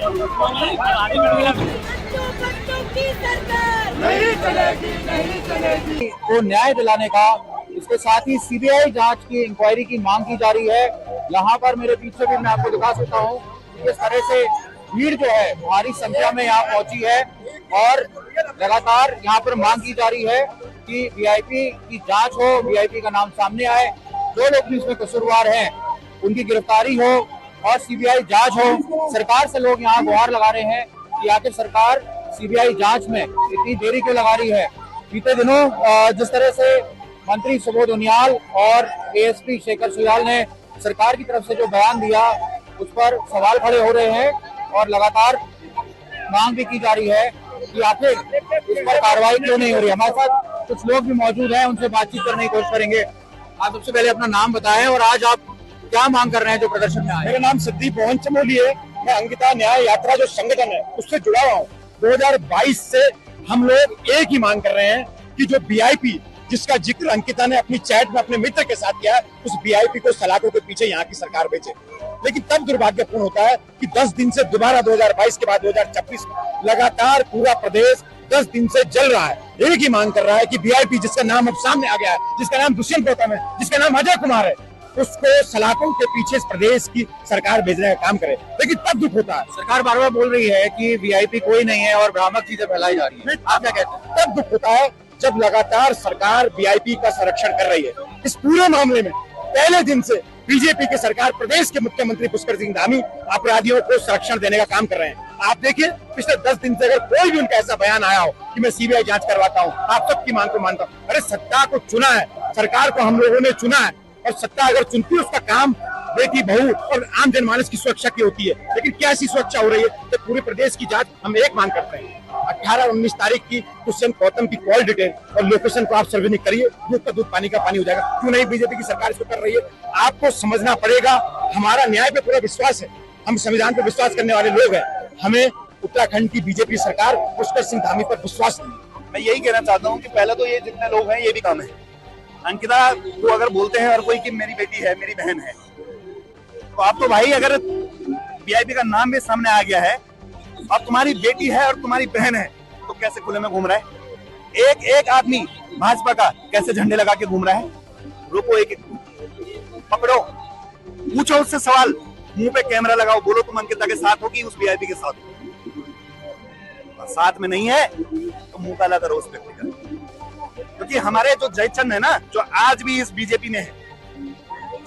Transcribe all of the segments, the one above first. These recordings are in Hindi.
को न्याय दिलाने का, इसके साथ ही सीबीआई जांच की इंक्वायरी की मांग की जा रही है। यहाँ पर मेरे पीछे भी मैं आपको दिखा सकता हूँ, इस तरह से भीड़ जो है भारी संख्या में यहाँ पहुंची है और लगातार यहाँ पर मांग की जा रही है कि वीआईपी की जांच हो, वीआईपी का नाम सामने आए, जो लोग भी इसमें कसूरवार हैं उनकी गिरफ्तारी हो और सीबीआई जांच हो। सरकार से लोग यहाँ गुहार लगा रहे हैं कि आखिर सरकार सीबीआई जांच में इतनी देरी क्यों लगा रही है। बीते दिनों जिस तरह से मंत्री सुबोध उनियाल और एएसपी शेखर सुयाल ने सरकार की तरफ से जो बयान दिया उस पर सवाल खड़े हो रहे हैं और लगातार मांग भी की जा रही है कि आखिर इस पर कार्रवाई क्यों नहीं हो रही। हमारे साथ कुछ लोग भी मौजूद हैं, उनसे बातचीत करने की कोशिश करेंगे। आप सबसे पहले अपना नाम बताएं और आज आप क्या मांग कर रहे हैं जो प्रदर्शन में आए। मेरा नाम सिद्दीक मोहन चमोली है। मैं अंकिता न्याय यात्रा जो संगठन है उससे जुड़ा हुआ हूँ। 2022 से हम लोग एक ही मांग कर रहे हैं कि जो वीआईपी जिसका जिक्र अंकिता ने अपनी चैट में अपने मित्र के साथ किया, उस वीआईपी को सलाखों के पीछे यहाँ की सरकार भेजे। लेकिन तब दुर्भाग्यपूर्ण होता है कि 10 दिन से दोबारा 2022 के बाद 2026 लगातार पूरा प्रदेश 10 दिन से जल रहा है। एक ही मांग कर रहा है कि वीआईपी जिसका नाम अब सामने आ गया है, जिसका नाम दुष्यंत गौतम है, जिसका नाम अजय कुमार है, उसको सलाखों के पीछे इस प्रदेश की सरकार भेजने का काम करे। लेकिन तब दुख होता है, सरकार बार बार बोल रही है कि वीआईपी कोई नहीं है और भ्रामक चीजें फैलाई जा रही है। आप क्या कहते हैं? तब दुख होता है जब लगातार सरकार वीआईपी का संरक्षण कर रही है। इस पूरे मामले में पहले दिन से बीजेपी की सरकार, प्रदेश के मुख्यमंत्री पुष्कर सिंह धामी अपराधियों को संरक्षण देने का काम कर रहे हैं। आप देखिए पिछले 10 दिन से अगर कोई भी उनका ऐसा बयान आया हो कि मैं सीबीआई जांच करवाता हूँ, आप सबकी मांग को मानता हूँ। अरे सत्ता को चुना है, सरकार को हम लोगों ने चुना है और सत्ता अगर चुनती है उसका काम बेटी बहू और आम जनमानस की सुरक्षा की होती है। लेकिन क्या ऐसी सुरक्षा हो रही है? तो पूरे प्रदेश की जांच हम एक मांग करते हैं। 18 और 19 तारीख की दुष्यंत गौतम की कॉल डिटेल और लोकेशन को आप सार्वजनिक करिए, दूध का दूध पानी का पानी हो जाएगा। क्यों नहीं बीजेपी की सरकार इसको कर रही है? आपको समझना पड़ेगा। हमारा न्याय पे पूरा विश्वास है, हम संविधान पे विश्वास करने वाले लोग हैं। हमें उत्तराखंड की बीजेपी सरकार पुष्कर सिंह धामी पर विश्वास नहीं। मैं यही कहना चाहता हूँ कि पहले तो ये जितने लोग हैं ये भी कम है। अंकिता को अगर बोलते हैं हर कोई कि मेरी बेटी है, मेरी बहन है, तो आप तो भाई अगर वीआईपी का नाम भी सामने आ गया है, अब तुम्हारी बेटी है और तुम्हारी बहन है, तो कैसे खुले में घूम रहा है? एक एक आदमी भाजपा का कैसे झंडे लगा के घूम रहा है? रोको, एक पकड़ो, पूछो उससे सवाल, मुंह पे कैमरा लगाओ, बोलो तुम अंकिता के साथ हो कि उस वीआईपी के साथ हो। साथ में नहीं है तो मुंह काला करो उस व्यक्ति का। क्योंकि हमारे जो जयचंद है ना, जो आज भी इस बीजेपी में है,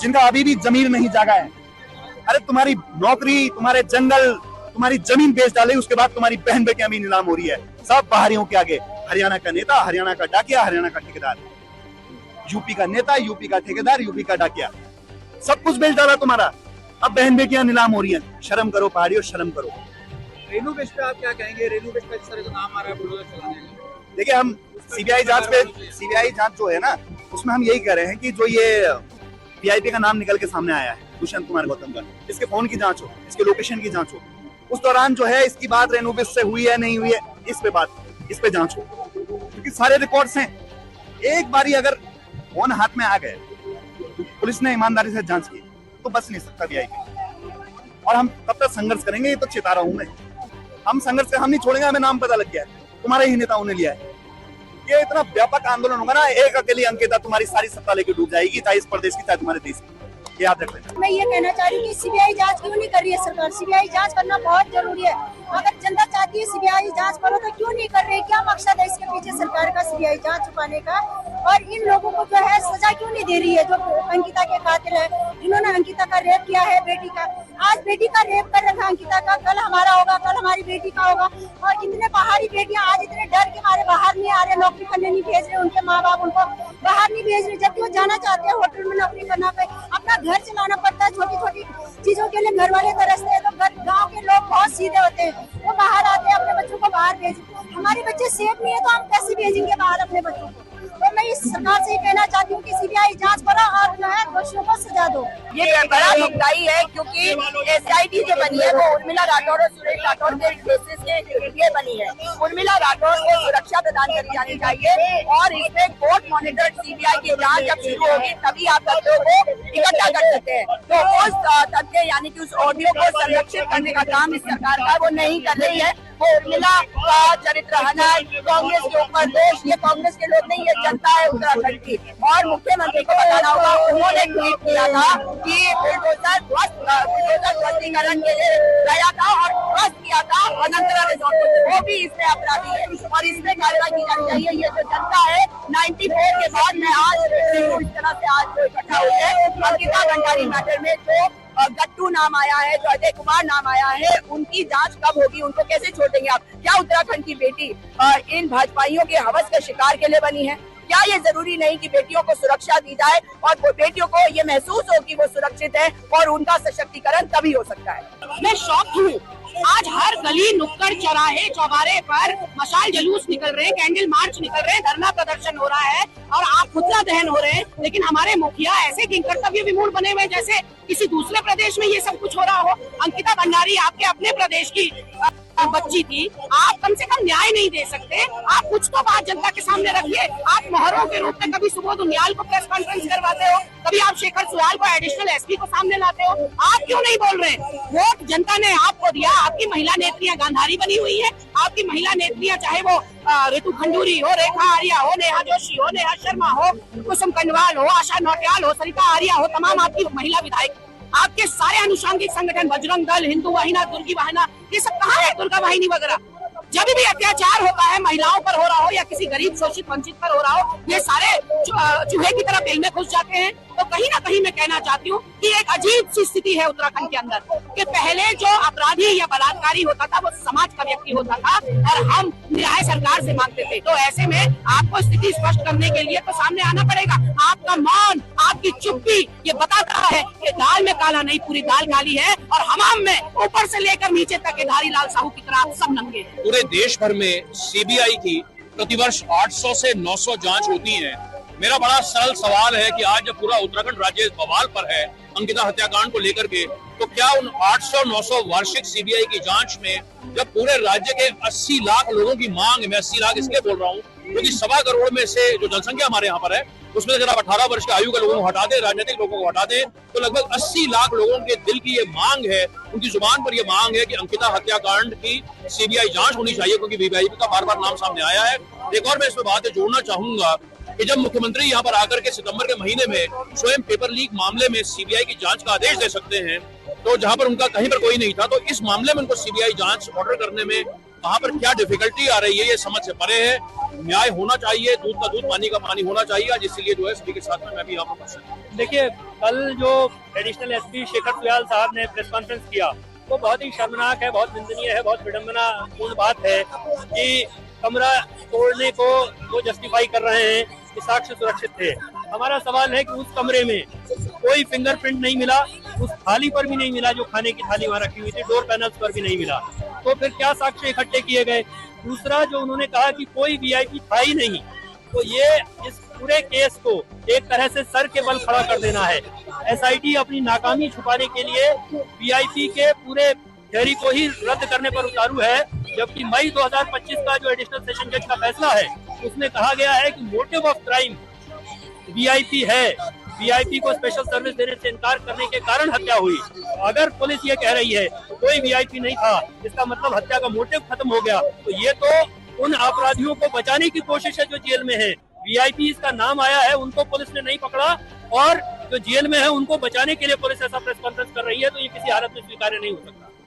जिनका अभी भी जमीन नहीं जागा है, अरे तुम्हारी नौकरी, तुम्हारे जंगल, तुम्हारी जमीन बेच डाले, उसके बाद तुम्हारी बहन बेटियां भी नीलाम हो रही है सब बाहरियों के आगे। हरियाणा का नेता, हरियाणा का डाकिया, हरियाणा का ठेकेदार, यूपी का नेता, यूपी का ठेकेदार, यूपी का डाकिया, सब कुछ बेच डाला तुम्हारा। अब बहन बेटियां नीलाम हो रही हैं। शर्म करो पहाड़ियों, शर्म करो। रेनू बेश पे आप क्या कहेंगे? रेनू बेश पे इस तरह का नाम आ रहा है बुलडोजर चलाने का। देखिए, हम सीबीआई जांच जो है ना, उसमें हम यही कह रहे हैं कि जो ये वीआईपी का नाम निकल के सामने आया है दुष्यंत कुमार गौतम का, इसके फोन की जांच हो, इसके लोकेशन की जांच हो, उस दौरान जो है इसकी बात रेनू बेश से हुई है नहीं हुई है, इस पे जांच हो, क्योंकि सारे रिकॉर्ड्स हैं। एक बारी अगर फोन हाथ में आ गए, पुलिस ने ईमानदारी से जांच की, तो बच नहीं सकता वीआईपी। और हम तब तक संघर्ष करेंगे, ये तो चेता रहा हूं मैं। हम संघर्ष हम नहीं छोड़ेंगे। हमें नाम पता लग गया है, तुम्हारे ही नेताओं ने लिया है। ये इतना व्यापक आंदोलन होगा ना, एक अकेली अंकिता तुम्हारी सारी सत्ता लेके डूब जाएगी, चाहे इस प्रदेश की, चाहे तुम्हारे देश की। याद रखना। मैं ये कहना चाह रही हूँ कि सीबीआई जांच क्यों नहीं कर रही है सरकार? सीबीआई जांच करना बहुत जरूरी है। अगर जनता चाहती है सीबीआई जांच करो तो क्यों नहीं कर रही है? क्या मकसद है इसके पीछे सरकार का सीबीआई जांच छुपाने का? और इन लोगों को जो है सजा क्यों नहीं दे रही है, जो अंकिता के कातिल है, जिन्होंने अंकिता का रेप किया है, बेटी का। आज बेटी का रेप कर रखा अंकिता का, कल हमारा होगा, कल हमारी बेटी का होगा। और कितने पहाड़ी बेटियां आज इतने डर के मारे बाहर नहीं आ रहे, नौकरी करने नहीं भेज रहे, उनके माँ बाप उनको बाहर नहीं भेज रहे, जबकि वो जाना चाहते हैं होटल में नौकरी करना पे, अपना घर चलाना पड़ता है। छोटी छोटी चीजों के लिए घर वाले तरसते हैं, तो गाँव के लोग बहुत सीधे होते हैं, वो बाहर आते हैं, अपने बच्चों को बाहर भेज। हमारे बच्चे सेफ नहीं है तो हम कैसे भेजेंगे बाहर अपने बच्चों को? तो मैं इस सरकार से ही कहना चाहती हूँ कि सीबीआई जांच करो और जो है दोषियों को सजा दो। ये बड़ा दुखदाई है क्योंकि SIT जो बनी है वो उर्मिला राठौर और सुरेश राठौर के बेसिस के लिए बनी है। उर्मिला राठौर को सुरक्षा प्रदान करी जानी चाहिए और इसमें कोर्ट मॉनिटर्ड CBI की जांच जब शुरू होगी तभी आप तथ्यों को इकट्ठा कर सकते हैं। तो उस तथ्य यानी कि उस ऑडियो को संरक्षित करने का काम इस सरकार का वो नहीं कर रही है। वो उर्मिला का चरित्र हनन, कांग्रेस के ऊपर दोष, ये कांग्रेस के लोग नहीं, ये जनता है उत्तराखंड की। और मुख्यमंत्री को बताना होगा, उन्होंने ट्वीट किया था कि बुलडोजर ध्वस्तीकरण के लिए गया था और ध्वस्त किया था अनंतरा रिजॉर्ट को, वो भी इसमें अपराधी है और इसमें कार्रवाई की जानी चाहिए। ये जो जनता है 94 के बाद मैं आज इस तरह से आज इकट्ठा हुई है। अंकिता भंडारी मैटर में जो गट्टू नाम आया है, जो अजय कुमार नाम आया है, उनकी जांच कब होगी? उनको कैसे छोड़ देंगे आप? क्या उत्तराखंड की बेटी इन भाजपाइयों के हवस के शिकार के लिए बनी है? क्या ये जरूरी नहीं कि बेटियों को सुरक्षा दी जाए और वो बेटियों को ये महसूस हो कि वो सुरक्षित है और उनका सशक्तिकरण तभी हो सकता है। मैं शॉक हूँ। आज हर गली, नुक्कड़, चौराहे, चौबारे पर मशाल जुलूस निकल रहे हैं, कैंडल मार्च निकल रहे हैं, धरना प्रदर्शन हो रहा है और आप पुतला दहन हो रहे हैं। लेकिन हमारे मुखिया ऐसे किंकर्तव्य विमूढ़ बने हुए जैसे किसी दूसरे प्रदेश में ये सब कुछ हो रहा हो। अंकिता भंडारी आपके अपने प्रदेश की बच्ची थी, आप कम से कम न्याय नहीं दे सकते? आप कुछ तो बात जनता के सामने रखिए। आप मोहरों के रूप में कभी सुबोध उनियाल को प्रेस कॉन्फ्रेंस करवाते हो, कभी आप शेखर सुयाल को एडिशनल SP को सामने लाते हो, आप क्यों नहीं बोल रहे? वोट जनता ने आपको दिया, आपकी महिला नेत्रियां गांधारी बनी हुई है, आपकी महिला नेत्रियां चाहे वो ऋतु खंडूरी हो, रेखा आर्या हो, नेहा जोशी हो, नेहा शर्मा हो, कुसुम कंडवाल हो, आशा नौटियाल हो, सरिता आर्या हो, तमाम आपकी महिला विधायक, आपके सारे अनुषंगिक संगठन बजरंग दल, हिंदू वाहिना, दुर्गी वाहिना, ये सब कहाँ है? दुर्गा वाहिनी वगैरह। जब भी अत्याचार होता है महिलाओं पर हो रहा हो या किसी गरीब शोषित वंचित पर हो रहा हो, ये सारे चूहे की तरह बिल में घुस जाते हैं। तो कहीं ना कहीं मैं कहना चाहती हूँ कि एक अजीब सी स्थिति है उत्तराखंड के अंदर कि पहले जो अपराधी या बलात्कारी होता था वो समाज का व्यक्ति होता था और हम न्याय सरकार से मांगते थे। तो ऐसे में आपको स्थिति स्पष्ट करने के लिए तो सामने आना पड़ेगा। आपका मौन, आपकी चुप्पी ये बताता है कि दाल में काला नहीं, पूरी दाल काली है और हमाम में ऊपर से लेकर नीचे तक धारी लाल साहू की तरह सब नंगे हैं। पूरे देश भर में CBI की प्रतिवर्ष 800 से 900 जांच होती है। मेरा बड़ा सरल सवाल है कि आज जब पूरा उत्तराखंड राज्य बवाल पर है अंकिता हत्याकांड को लेकर के, तो क्या उन 800-900 वार्षिक CBI की जांच में जब पूरे राज्य के 80 लाख लोगों की मांग, मैं 80 लाख इसलिए बोल रहा हूँ क्योंकि 1.25 करोड़ में से जो जनसंख्या हमारे यहाँ पर है उसमें से जब 18 वर्ष के आयु के लोगों को हटा दे, राजनीतिक लोगों को हटा दे, तो लगभग 80 लाख लोगों के दिल की ये मांग है, उनकी जुबान पर ये मांग है कि अंकिता हत्याकांड की CBI जांच होनी चाहिए क्योंकि VVIP का बार बार नाम सामने आया है। एक और मैं इसमें बात जोड़ना चाहूंगा कि जब मुख्यमंत्री यहाँ पर आकर के सितंबर के महीने में स्वयं पेपर लीक मामले में CBI की जांच का आदेश दे सकते हैं, तो जहाँ पर उनका कहीं पर कोई नहीं था, तो इस मामले में उनको CBI जांच ऑर्डर करने में कहाँ पर क्या डिफिकल्टी आ रही है, ये समझ से परे है। न्याय होना चाहिए, दूध का दूध, पानी का पानी होना चाहिए। आज इसीलिए जो है सभी के साथ में मैं भी यहाँ पर। देखिए, कल जो एडिशनल SP शेखर सुयाल साहब ने प्रेस कॉन्फ्रेंस किया वो बहुत ही शर्मनाक है, बहुत निंदनीय है, बहुत विडम्बनापूर्ण बात है कि कमरा तोड़ने को वो जस्टिफाई कर रहे हैं कि साक्ष्य सुरक्षित थे। हमारा सवाल है कि उस कमरे में कोई फिंगरप्रिंट नहीं मिला, उस थाली पर भी नहीं मिला जो खाने की थाली वहाँ रखी हुई थी, डोर पैनल्स पर भी नहीं मिला, तो फिर क्या साक्ष्य इकट्ठे किए गए? दूसरा, जो उन्होंने कहा कि कोई VIP था ही नहीं, तो ये इस पूरे केस को एक तरह से सर के बल खड़ा कर देना है। SIT अपनी नाकामी छुपाने के लिए VIP के पूरे थ्योरी को ही रद्द करने पर उतारू है, जबकि मई 2025 का जो एडिशनल सेशन जज का फैसला है उसमें कहा गया है कि मोटिव ऑफ क्राइम VIP है, VIP को स्पेशल सर्विस देने से इनकार करने के कारण हत्या हुई। अगर पुलिस ये कह रही है तो कोई VIP नहीं था, इसका मतलब हत्या का मोटिव खत्म हो गया। तो ये तो उन अपराधियों को बचाने की कोशिश है जो जेल में है। VIP इसका नाम आया है, उनको पुलिस ने नहीं पकड़ा और जो जेल में है उनको बचाने के लिए पुलिस ऐसा प्रेस कॉन्फ्रेंस कर रही है, तो ये किसी हालत में स्वीकार्य नहीं हो सकता।